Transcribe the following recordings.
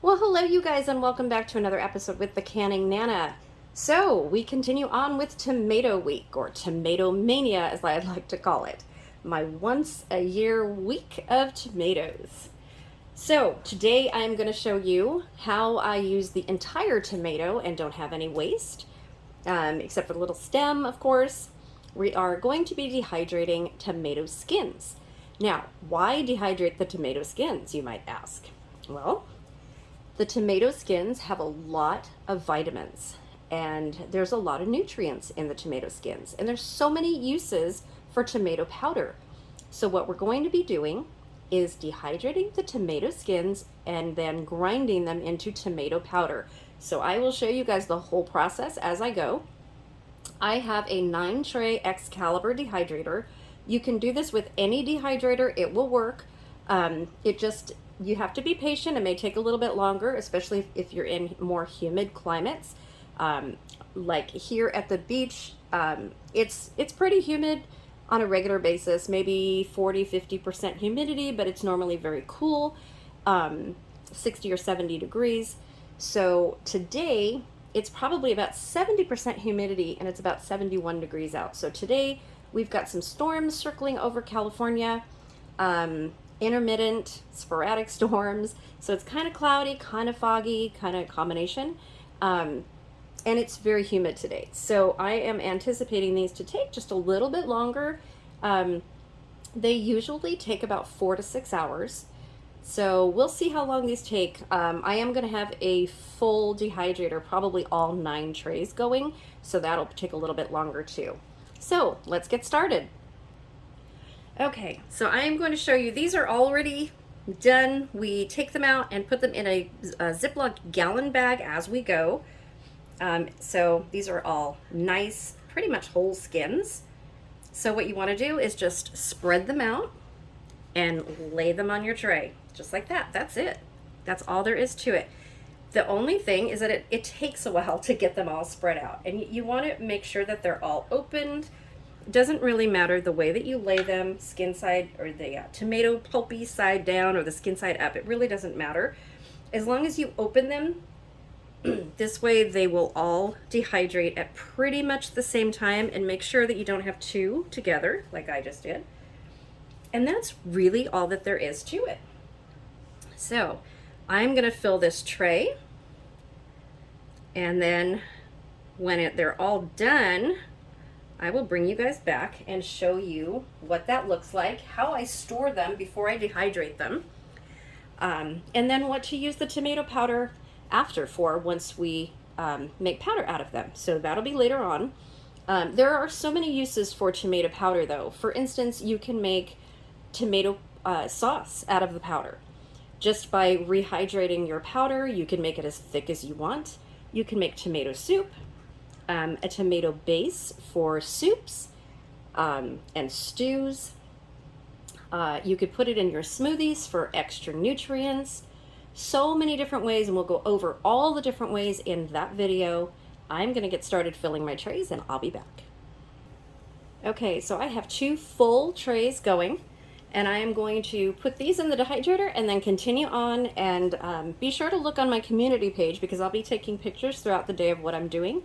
Well, hello you guys, and welcome back to another episode with the Canning Nana. So, we continue on with Tomato Week, or Tomato Mania as I'd like to call it. My once a year week of tomatoes. So, today I'm going to show you how I use the entire tomato and don't have any waste, except for the little stem, of course. We are going to be dehydrating tomato skins. Now, why dehydrate the tomato skins, you might ask? Well, the tomato skins have a lot of vitamins, and there's a lot of nutrients in the tomato skins, and there's so many uses for tomato powder. So what we're going to be doing is dehydrating the tomato skins and then grinding them into tomato powder. So I will show you guys the whole process as I go. I have a 9-tray Excalibur dehydrator. You can do this with any dehydrator, it will work. You have to be patient. It may take a little bit longer, especially if you're in more humid climates. Like here at the beach, it's pretty humid on a regular basis, maybe 40-50% humidity, but it's normally very cool, 60 or 70 degrees. So today, it's probably about 70% humidity, and it's about 71 degrees out. So today, we've got some storms circling over California. Intermittent, sporadic storms. So it's kind of cloudy, kind of foggy, kind of combination. And it's very humid today. So I am anticipating these to take just a little bit longer. They usually take about 4 to 6 hours. So we'll see how long these take. I am going to have a full dehydrator, probably all 9 trays going. So that'll take a little bit longer too. So let's get started. Okay, so I am going to show you, these are already done. We take them out and put them in a Ziploc gallon bag as we go. So these are all nice, pretty much whole skins. So what you want to do is just spread them out and lay them on your tray, just like that. That's it. That's all there is to it. The only thing is that it takes a while to get them all spread out, and you want to make sure that they're all opened. It doesn't really matter the way that you lay them, skin side or the tomato pulpy side down or the skin side up. It really doesn't matter. As long as you open them, this way they will all dehydrate at pretty much the same time, and make sure that you don't have 2 together like I just did. And that's really all that there is to it. So I'm going to fill this tray, and then when they're all done, I will bring you guys back and show you what that looks like, how I store them before I dehydrate them, and then what to use the tomato powder after for once we make powder out of them. So that'll be later on. There are so many uses for tomato powder though. For instance, you can make tomato sauce out of the powder. Just by rehydrating your powder, you can make it as thick as you want. You can make tomato soup. A tomato base for soups and stews. You could put it in your smoothies for extra nutrients. So many different ways, and we'll go over all the different ways in that video. I'm going to get started filling my trays, and I'll be back. Okay, so I have 2 full trays going, and I am going to put these in the dehydrator and then continue on, and be sure to look on my community page because I'll be taking pictures throughout the day of what I'm doing.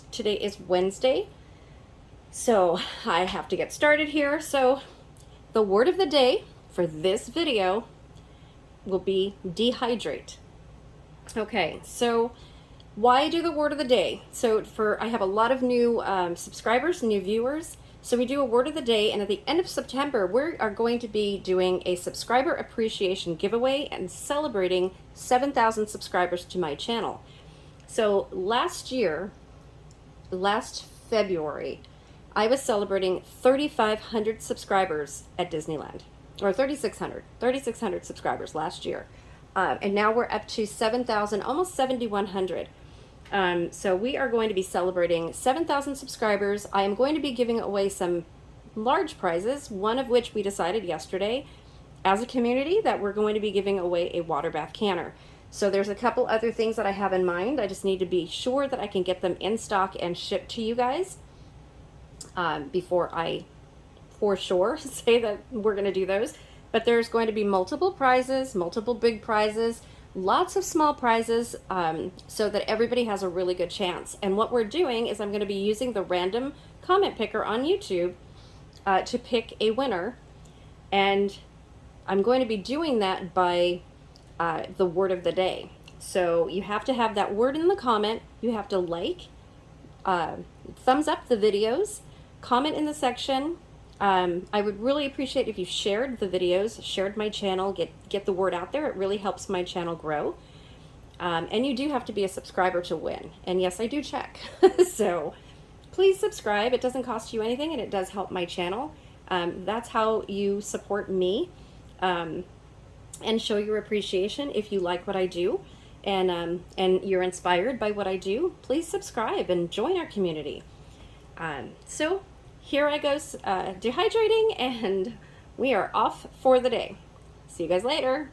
Today is Wednesday, so I have to get started here. So the word of the day for this video will be dehydrate. Okay, so why do the word of the day? So I have a lot of new subscribers, new viewers. So we do a word of the day, and at the end of September, we are going to be doing a subscriber appreciation giveaway and celebrating 7,000 subscribers to my channel. So last February, I was celebrating 3,500 subscribers at Disneyland, or 3,600 subscribers last year. And now we're up to 7,000, almost 7,100. So we are going to be celebrating 7,000 subscribers. I am going to be giving away some large prizes, one of which we decided yesterday as a community that we're going to be giving away a water bath canner. So there's a couple other things that I have in mind. I just need to be sure that I can get them in stock and shipped to you guys before I for sure say that we're going to do those. But there's going to be multiple prizes, multiple big prizes. lots of small prizes so that everybody has a really good chance. And what we're doing is I'm going to be using the random comment picker on YouTube to pick a winner. And I'm going to be doing that by the word of the day. So you have to have that word in the comment. You have to like, thumbs up the videos, comment in the section. I would really appreciate if you shared the videos, shared my channel, get the word out there. It really helps my channel grow. And you do have to be a subscriber to win. And yes, I do check. So please subscribe. It doesn't cost you anything, and it does help my channel. That's how you support me and show your appreciation. If you like what I do and you're inspired by what I do, please subscribe and join our community. So here I go dehydrating, and we are off for the day. See you guys later.